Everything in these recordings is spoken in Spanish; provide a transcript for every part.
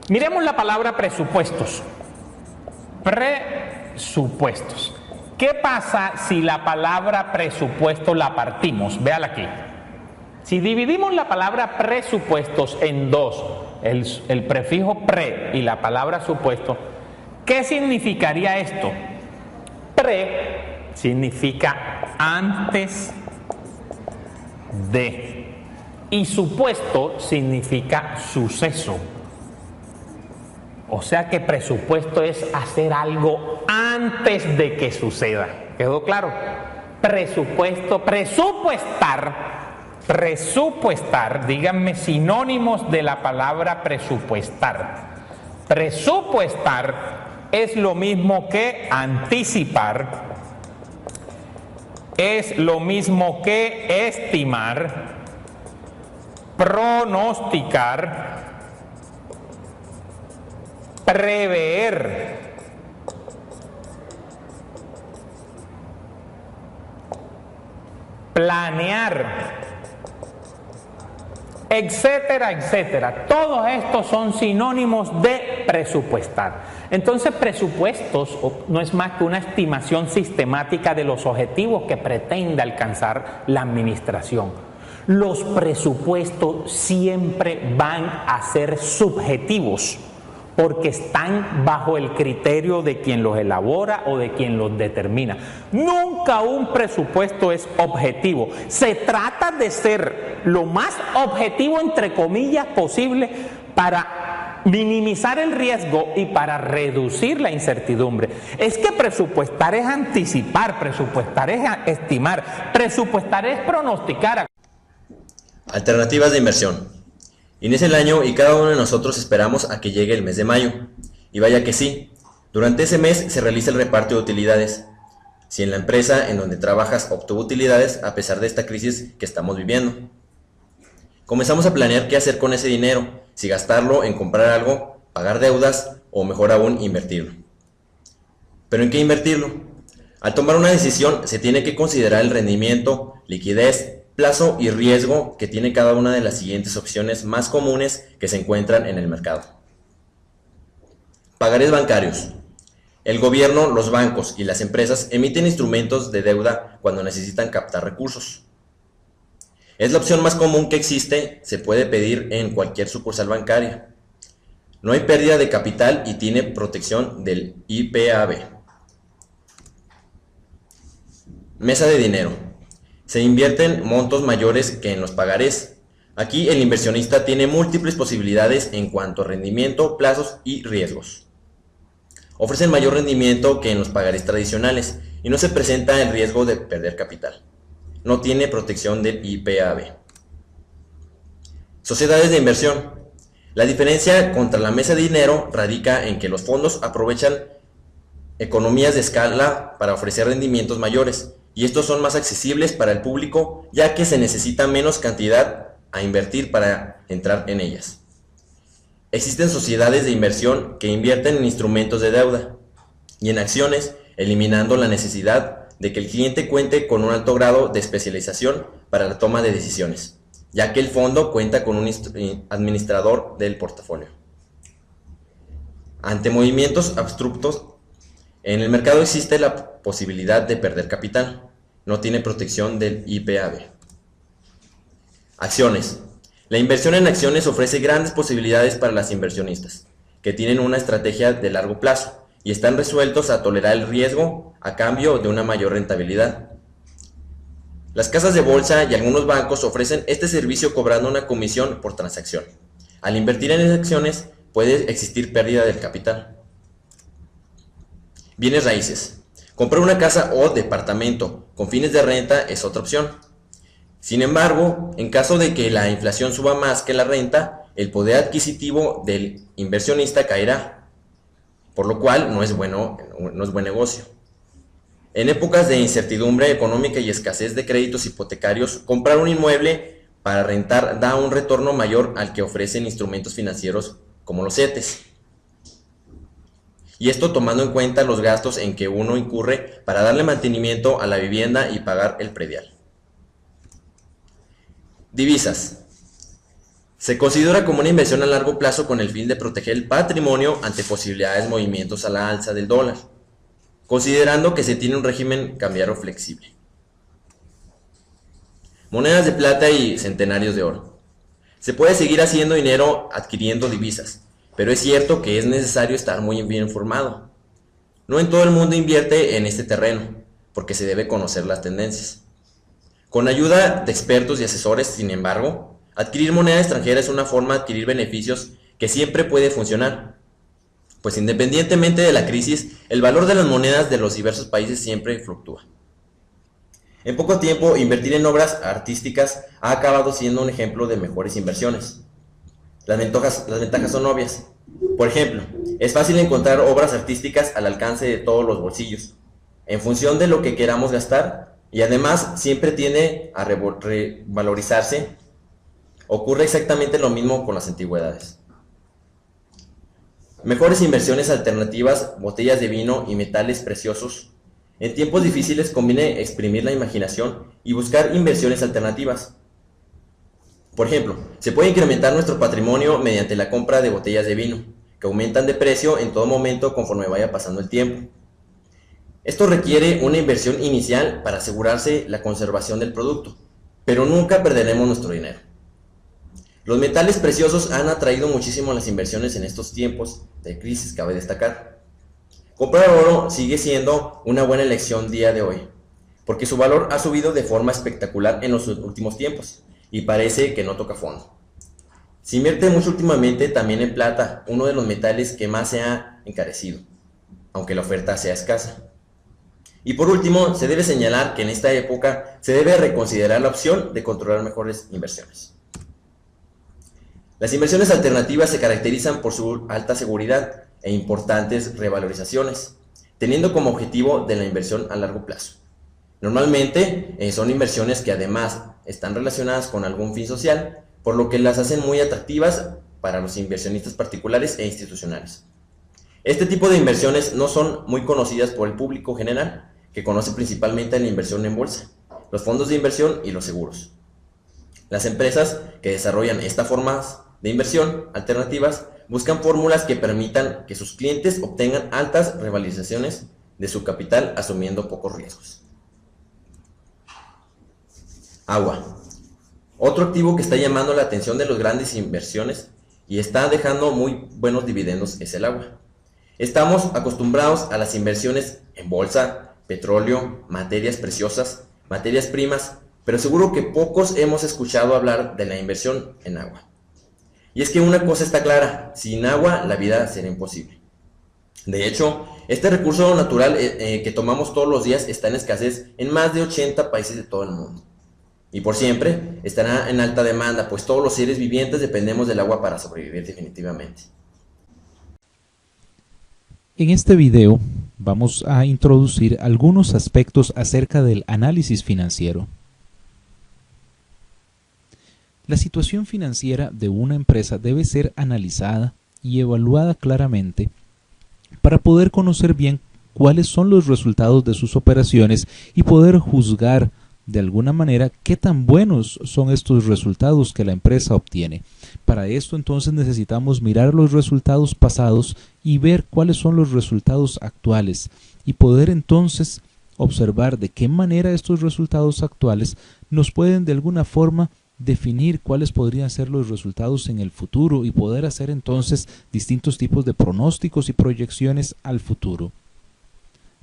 Miremos la palabra presupuestos. Presupuestos. ¿Qué pasa si la palabra presupuesto la partimos? Véala aquí. Si dividimos la palabra presupuestos en dos, el prefijo pre y la palabra supuesto, ¿qué significaría esto? Pre significa antes de y supuesto significa suceso. O sea que presupuesto es hacer algo antes de que suceda. ¿Quedó claro? Presupuesto, presupuestar, díganme sinónimos de la palabra presupuestar. Presupuestar es lo mismo que anticipar, es lo mismo que estimar, pronosticar, prever, planear, etcétera, etcétera. Todos estos son sinónimos de presupuestar. Entonces, presupuestos no es más que una estimación sistemática de los objetivos que pretende alcanzar la administración. Los presupuestos siempre van a ser subjetivos, porque están bajo el criterio de quien los elabora o de quien los determina. Nunca un presupuesto es objetivo. Se trata de ser lo más objetivo, entre comillas, posible para minimizar el riesgo y para reducir la incertidumbre. Es que presupuestar es anticipar, presupuestar es estimar, presupuestar es pronosticar. Alternativas de inversión. Inicia el año y cada uno de nosotros esperamos a que llegue el mes de mayo. Y vaya que sí, durante ese mes se realiza el reparto de utilidades. Si en la empresa en donde trabajas obtuvo utilidades a pesar de esta crisis que estamos viviendo. Comenzamos a planear qué hacer con ese dinero, si gastarlo en comprar algo, pagar deudas o mejor aún invertirlo. ¿Pero en qué invertirlo? Al tomar una decisión se tiene que considerar el rendimiento, liquidez, plazo y riesgo que tiene cada una de las siguientes opciones más comunes que se encuentran en el mercado. Pagarés bancarios. El gobierno, los bancos y las empresas emiten instrumentos de deuda cuando necesitan captar recursos. Es la opción más común que existe, se puede pedir en cualquier sucursal bancaria. No hay pérdida de capital y tiene protección del IPAB. Mesa de dinero. Se invierten montos mayores que en los pagarés. Aquí el inversionista tiene múltiples posibilidades en cuanto a rendimiento, plazos y riesgos. Ofrecen mayor rendimiento que en los pagarés tradicionales y no se presenta el riesgo de perder capital. No tiene protección del IPAB. Sociedades de inversión. La diferencia contra la mesa de dinero radica en que los fondos aprovechan economías de escala para ofrecer rendimientos mayores. Y estos son más accesibles para el público ya que se necesita menos cantidad a invertir para entrar en ellas. Existen sociedades de inversión que invierten en instrumentos de deuda y en acciones, eliminando la necesidad de que el cliente cuente con un alto grado de especialización para la toma de decisiones, ya que el fondo cuenta con un administrador del portafolio. Ante movimientos abruptos, en el mercado existe la posibilidad de perder capital. No tiene protección del IPAB. Acciones. La inversión en acciones ofrece grandes posibilidades para los inversionistas, que tienen una estrategia de largo plazo y están resueltos a tolerar el riesgo a cambio de una mayor rentabilidad. Las casas de bolsa y algunos bancos ofrecen este servicio cobrando una comisión por transacción. Al invertir en acciones puede existir pérdida del capital. Bienes raíces. Comprar una casa o departamento con fines de renta es otra opción. Sin embargo, en caso de que la inflación suba más que la renta, el poder adquisitivo del inversionista caerá, por lo cual no es buen negocio. En épocas de incertidumbre económica y escasez de créditos hipotecarios, comprar un inmueble para rentar da un retorno mayor al que ofrecen instrumentos financieros como los CETES. Y esto tomando en cuenta los gastos en que uno incurre para darle mantenimiento a la vivienda y pagar el predial. Divisas. Se considera como una inversión a largo plazo con el fin de proteger el patrimonio ante posibilidades de movimientos a la alza del dólar, considerando que se tiene un régimen cambiario flexible. Monedas de plata y centenarios de oro. Se puede seguir haciendo dinero adquiriendo divisas, pero es cierto que es necesario estar muy bien informado. No en todo el mundo invierte en este terreno, porque se debe conocer las tendencias. Con ayuda de expertos y asesores, sin embargo, adquirir moneda extranjera es una forma de adquirir beneficios que siempre puede funcionar, pues independientemente de la crisis, el valor de las monedas de los diversos países siempre fluctúa. En poco tiempo, invertir en obras artísticas ha acabado siendo un ejemplo de mejores inversiones. Las ventajas son obvias. Por ejemplo, es fácil encontrar obras artísticas al alcance de todos los bolsillos, en función de lo que queramos gastar, y además siempre tiende a revalorizarse. Ocurre exactamente lo mismo con las antigüedades. Mejores inversiones alternativas, botellas de vino y metales preciosos. En tiempos difíciles conviene exprimir la imaginación y buscar inversiones alternativas. Por ejemplo, se puede incrementar nuestro patrimonio mediante la compra de botellas de vino, que aumentan de precio en todo momento conforme vaya pasando el tiempo. Esto requiere una inversión inicial para asegurarse la conservación del producto, pero nunca perderemos nuestro dinero. Los metales preciosos han atraído muchísimo las inversiones en estos tiempos de crisis, cabe destacar. Comprar oro sigue siendo una buena elección día de hoy, porque su valor ha subido de forma espectacular en los últimos tiempos y parece que no toca fondo. Se invierte mucho últimamente también en plata, uno de los metales que más se ha encarecido, aunque la oferta sea escasa. Y por último, se debe señalar que en esta época se debe reconsiderar la opción de controlar mejores inversiones. Las inversiones alternativas se caracterizan por su alta seguridad e importantes revalorizaciones, teniendo como objetivo de la inversión a largo plazo. Normalmente son inversiones que además están relacionadas con algún fin social, por lo que las hacen muy atractivas para los inversionistas particulares e institucionales. Este tipo de inversiones no son muy conocidas por el público general, que conoce principalmente la inversión en bolsa, los fondos de inversión y los seguros. Las empresas que desarrollan estas formas de inversión alternativas buscan fórmulas que permitan que sus clientes obtengan altas revalorizaciones de su capital asumiendo pocos riesgos. Agua. Otro activo que está llamando la atención de las grandes inversiones y está dejando muy buenos dividendos es el agua. Estamos acostumbrados a las inversiones en bolsa, petróleo, materias preciosas, materias primas, pero seguro que pocos hemos escuchado hablar de la inversión en agua. Y es que una cosa está clara, sin agua la vida será imposible. De hecho, este recurso natural que tomamos todos los días está en escasez en más de 80 países de todo el mundo. Y por siempre estará en alta demanda, pues todos los seres vivientes dependemos del agua para sobrevivir definitivamente. En este video vamos a introducir algunos aspectos acerca del análisis financiero. La situación financiera de una empresa debe ser analizada y evaluada claramente para poder conocer bien cuáles son los resultados de sus operaciones y poder juzgar de alguna manera qué tan buenos son estos resultados que la empresa obtiene. Para esto entonces necesitamos mirar los resultados pasados y ver cuáles son los resultados actuales y poder entonces observar de qué manera estos resultados actuales nos pueden de alguna forma definir cuáles podrían ser los resultados en el futuro y poder hacer entonces distintos tipos de pronósticos y proyecciones al futuro.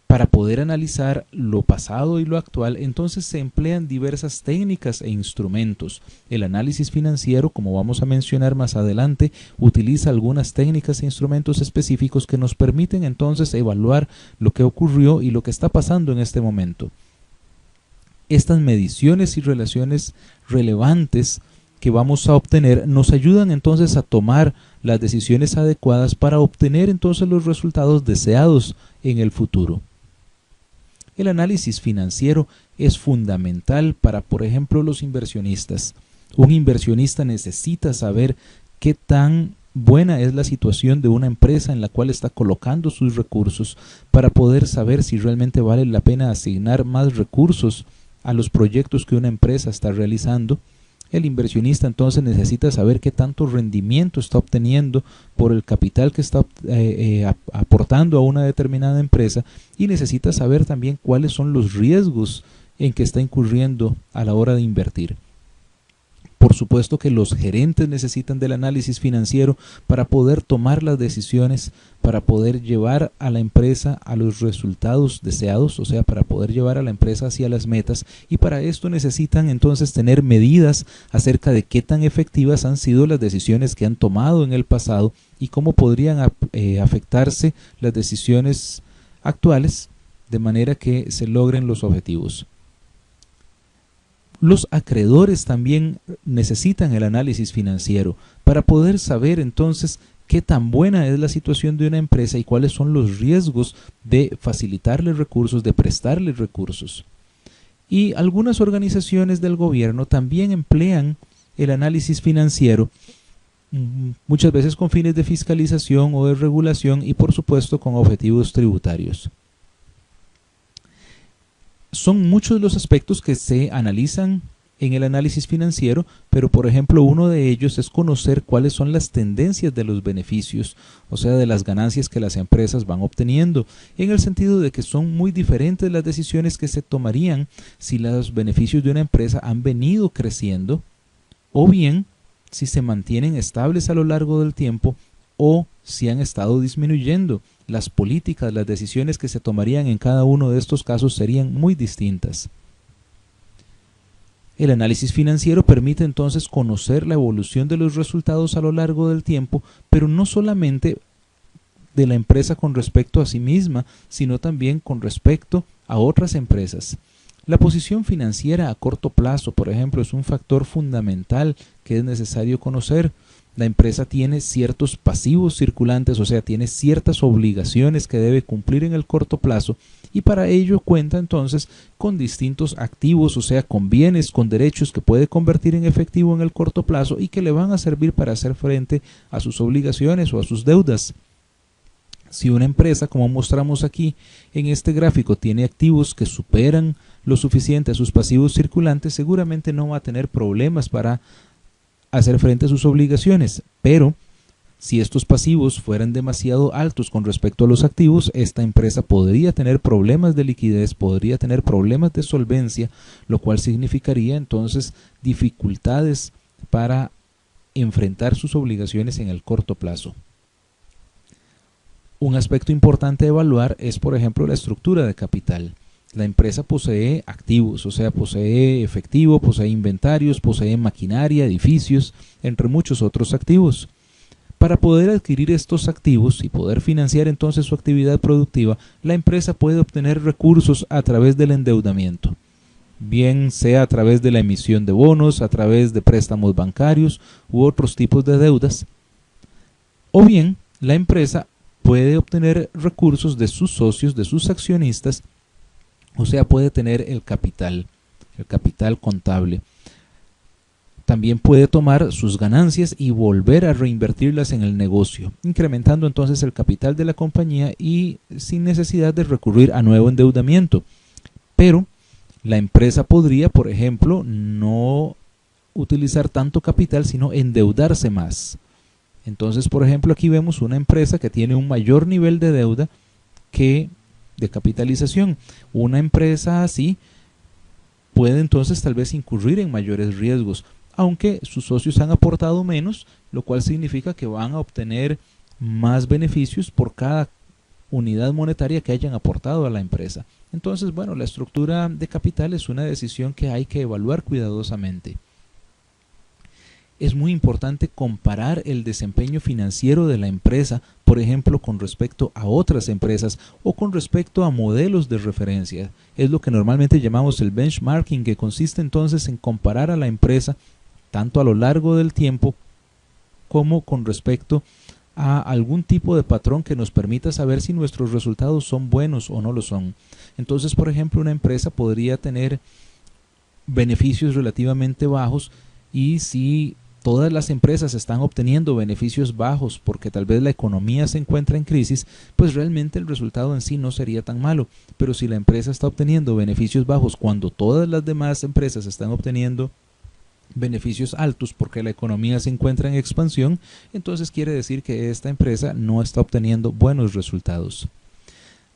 Para poder analizar lo pasado y lo actual, entonces se emplean diversas técnicas e instrumentos. El análisis financiero, como vamos a mencionar más adelante, utiliza algunas técnicas e instrumentos específicos que nos permiten entonces evaluar lo que ocurrió y lo que está pasando en este momento. Estas mediciones y relaciones relevantes que vamos a obtener nos ayudan entonces a tomar las decisiones adecuadas para obtener entonces los resultados deseados en el futuro. El análisis financiero es fundamental para, por ejemplo, los inversionistas. Un inversionista necesita saber qué tan buena es la situación de una empresa en la cual está colocando sus recursos para poder saber si realmente vale la pena asignar más recursos a los proyectos que una empresa está realizando El inversionista entonces necesita saber qué tanto rendimiento está obteniendo por el capital que está aportando a una determinada empresa, y necesita saber también cuáles son los riesgos en que está incurriendo a la hora de invertir. Por supuesto que los gerentes necesitan del análisis financiero para poder tomar las decisiones, para poder llevar a la empresa a los resultados deseados, o sea, para poder llevar a la empresa hacia las metas, y para esto necesitan entonces tener medidas acerca de qué tan efectivas han sido las decisiones que han tomado en el pasado y cómo podrían afectarse las decisiones actuales de manera que se logren los objetivos. Los acreedores también necesitan el análisis financiero para poder saber entonces qué tan buena es la situación de una empresa y cuáles son los riesgos de facilitarle recursos, de prestarle recursos. Y algunas organizaciones del gobierno también emplean el análisis financiero, muchas veces con fines de fiscalización o de regulación, y por supuesto con objetivos tributarios. Son muchos los aspectos que se analizan en el análisis financiero, pero por ejemplo uno de ellos es conocer cuáles son las tendencias de los beneficios, o sea, de las ganancias que las empresas van obteniendo, en el sentido de que son muy diferentes las decisiones que se tomarían si los beneficios de una empresa han venido creciendo, o bien si se mantienen estables a lo largo del tiempo, o si han estado disminuyendo. Las políticas, las decisiones que se tomarían en cada uno de estos casos serían muy distintas. El análisis financiero permite entonces conocer la evolución de los resultados a lo largo del tiempo, pero no solamente de la empresa con respecto a sí misma, sino también con respecto a otras empresas. La posición financiera a corto plazo, por ejemplo, es un factor fundamental que es necesario conocer. La empresa tiene ciertos pasivos circulantes, o sea, tiene ciertas obligaciones que debe cumplir en el corto plazo, y para ello cuenta entonces con distintos activos, o sea, con bienes, con derechos que puede convertir en efectivo en el corto plazo y que le van a servir para hacer frente a sus obligaciones o a sus deudas. Si una empresa, como mostramos aquí en este gráfico, tiene activos que superan lo suficiente a sus pasivos circulantes, seguramente no va a tener problemas para hacer frente a sus obligaciones, pero si estos pasivos fueran demasiado altos con respecto a los activos, esta empresa podría tener problemas de liquidez, podría tener problemas de solvencia, lo cual significaría entonces dificultades para enfrentar sus obligaciones en el corto plazo. Un aspecto importante a evaluar es, por ejemplo, la estructura de capital. La empresa posee activos, o sea, posee efectivo, posee inventarios, posee maquinaria, edificios, entre muchos otros activos. Para poder adquirir estos activos y poder financiar entonces su actividad productiva, la empresa puede obtener recursos a través del endeudamiento, bien sea a través de la emisión de bonos, a través de préstamos bancarios u otros tipos de deudas, o bien la empresa puede obtener recursos de sus socios, de sus accionistas, o sea, puede tener el capital contable. También puede tomar sus ganancias y volver a reinvertirlas en el negocio, incrementando entonces el capital de la compañía y sin necesidad de recurrir a nuevo endeudamiento. Pero la empresa podría, por ejemplo, no utilizar tanto capital, sino endeudarse más. Entonces, por ejemplo, aquí vemos una empresa que tiene un mayor nivel de deuda que de capitalización. Una empresa así puede entonces tal vez incurrir en mayores riesgos, aunque sus socios han aportado menos, lo cual significa que van a obtener más beneficios por cada unidad monetaria que hayan aportado a la empresa. Entonces, bueno, la estructura de capital es una decisión que hay que evaluar cuidadosamente. Es muy importante comparar el desempeño financiero de la empresa, por ejemplo, con respecto a otras empresas o con respecto a modelos de referencia. Es lo que normalmente llamamos el benchmarking, que consiste entonces en comparar a la empresa tanto a lo largo del tiempo como con respecto a algún tipo de patrón que nos permita saber si nuestros resultados son buenos o no lo son. Entonces, por ejemplo, una empresa podría tener beneficios relativamente bajos, y si todas las empresas están obteniendo beneficios bajos porque tal vez la economía se encuentra en crisis, pues realmente el resultado en sí no sería tan malo. Pero si la empresa está obteniendo beneficios bajos cuando todas las demás empresas están obteniendo beneficios altos porque la economía se encuentra en expansión, entonces quiere decir que esta empresa no está obteniendo buenos resultados.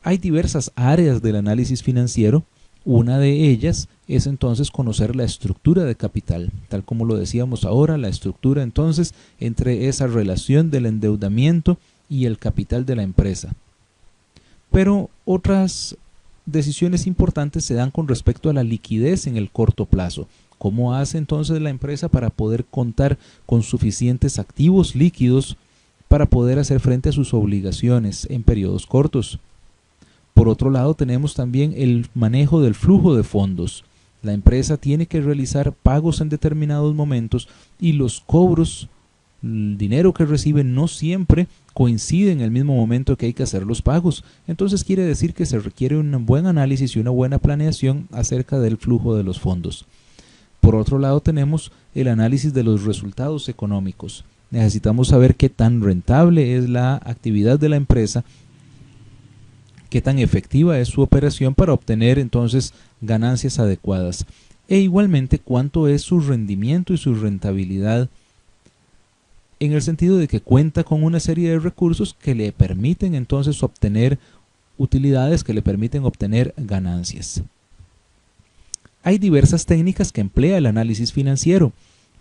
Hay diversas áreas del análisis financiero. Una de ellas es entonces conocer la estructura de capital, tal como lo decíamos ahora, la estructura entonces entre esa relación del endeudamiento y el capital de la empresa. Pero otras decisiones importantes se dan con respecto a la liquidez en el corto plazo. ¿Cómo hace entonces la empresa para poder contar con suficientes activos líquidos para poder hacer frente a sus obligaciones en periodos cortos? Por otro lado, tenemos también el manejo del flujo de fondos. La empresa tiene que realizar pagos en determinados momentos y los cobros, el dinero que recibe no siempre coincide en el mismo momento que hay que hacer los pagos. Entonces quiere decir que se requiere un buen análisis y una buena planeación acerca del flujo de los fondos. Por otro lado, tenemos el análisis de los resultados económicos. Necesitamos saber qué tan rentable es la actividad de la empresa, qué tan efectiva es su operación para obtener entonces ganancias adecuadas, e igualmente cuánto es su rendimiento y su rentabilidad, en el sentido de que cuenta con una serie de recursos que le permiten entonces obtener utilidades, que le permiten obtener ganancias. Hay diversas técnicas que emplea el análisis financiero.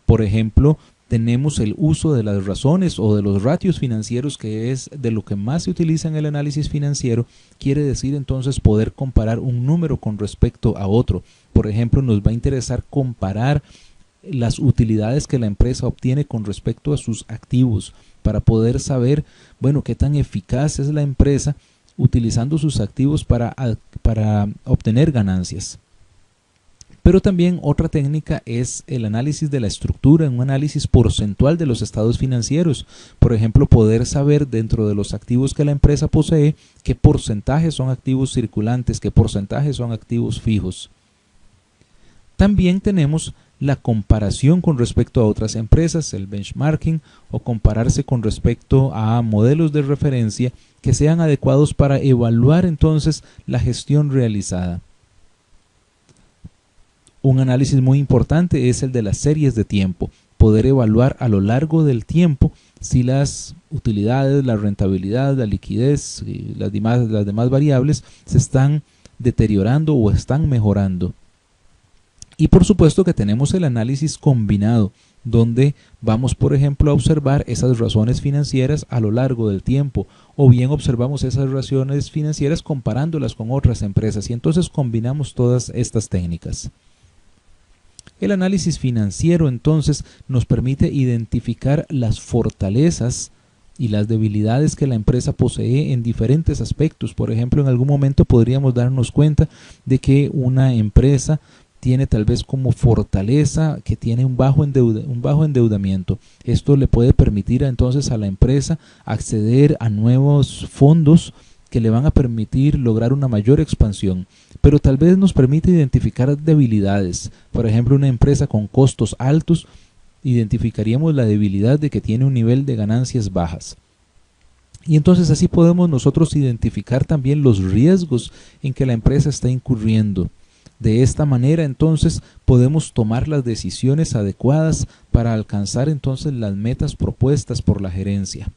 Por ejemplo, tenemos el uso de las razones o de los ratios financieros, que es de lo que más se utiliza en el análisis financiero. Quiere decir entonces poder comparar un número con respecto a otro. Por ejemplo, nos va a interesar comparar las utilidades que la empresa obtiene con respecto a sus activos para poder saber, bueno, qué tan eficaz es la empresa utilizando sus activos para obtener ganancias. Pero también otra técnica es el análisis de la estructura, un análisis porcentual de los estados financieros. Por ejemplo, poder saber dentro de los activos que la empresa posee qué porcentajes son activos circulantes, qué porcentajes son activos fijos. También tenemos la comparación con respecto a otras empresas, el benchmarking, o compararse con respecto a modelos de referencia que sean adecuados para evaluar entonces la gestión realizada. Un análisis muy importante es el de las series de tiempo, poder evaluar a lo largo del tiempo si las utilidades, la rentabilidad, la liquidez y las demás variables se están deteriorando o están mejorando. Y por supuesto que tenemos el análisis combinado, donde vamos, por ejemplo, a observar esas razones financieras a lo largo del tiempo, o bien observamos esas razones financieras comparándolas con otras empresas, y entonces combinamos todas estas técnicas. El análisis financiero entonces nos permite identificar las fortalezas y las debilidades que la empresa posee en diferentes aspectos. Por ejemplo, en algún momento podríamos darnos cuenta de que una empresa tiene tal vez como fortaleza que tiene un bajo endeudamiento. Esto le puede permitir entonces a la empresa acceder a nuevos fondos que le van a permitir lograr una mayor expansión, pero tal vez nos permite identificar debilidades. Por ejemplo, una empresa con costos altos, identificaríamos la debilidad de que tiene un nivel de ganancias bajas. Y entonces así podemos nosotros identificar también los riesgos en que la empresa está incurriendo. De esta manera entonces podemos tomar las decisiones adecuadas para alcanzar entonces las metas propuestas por la gerencia.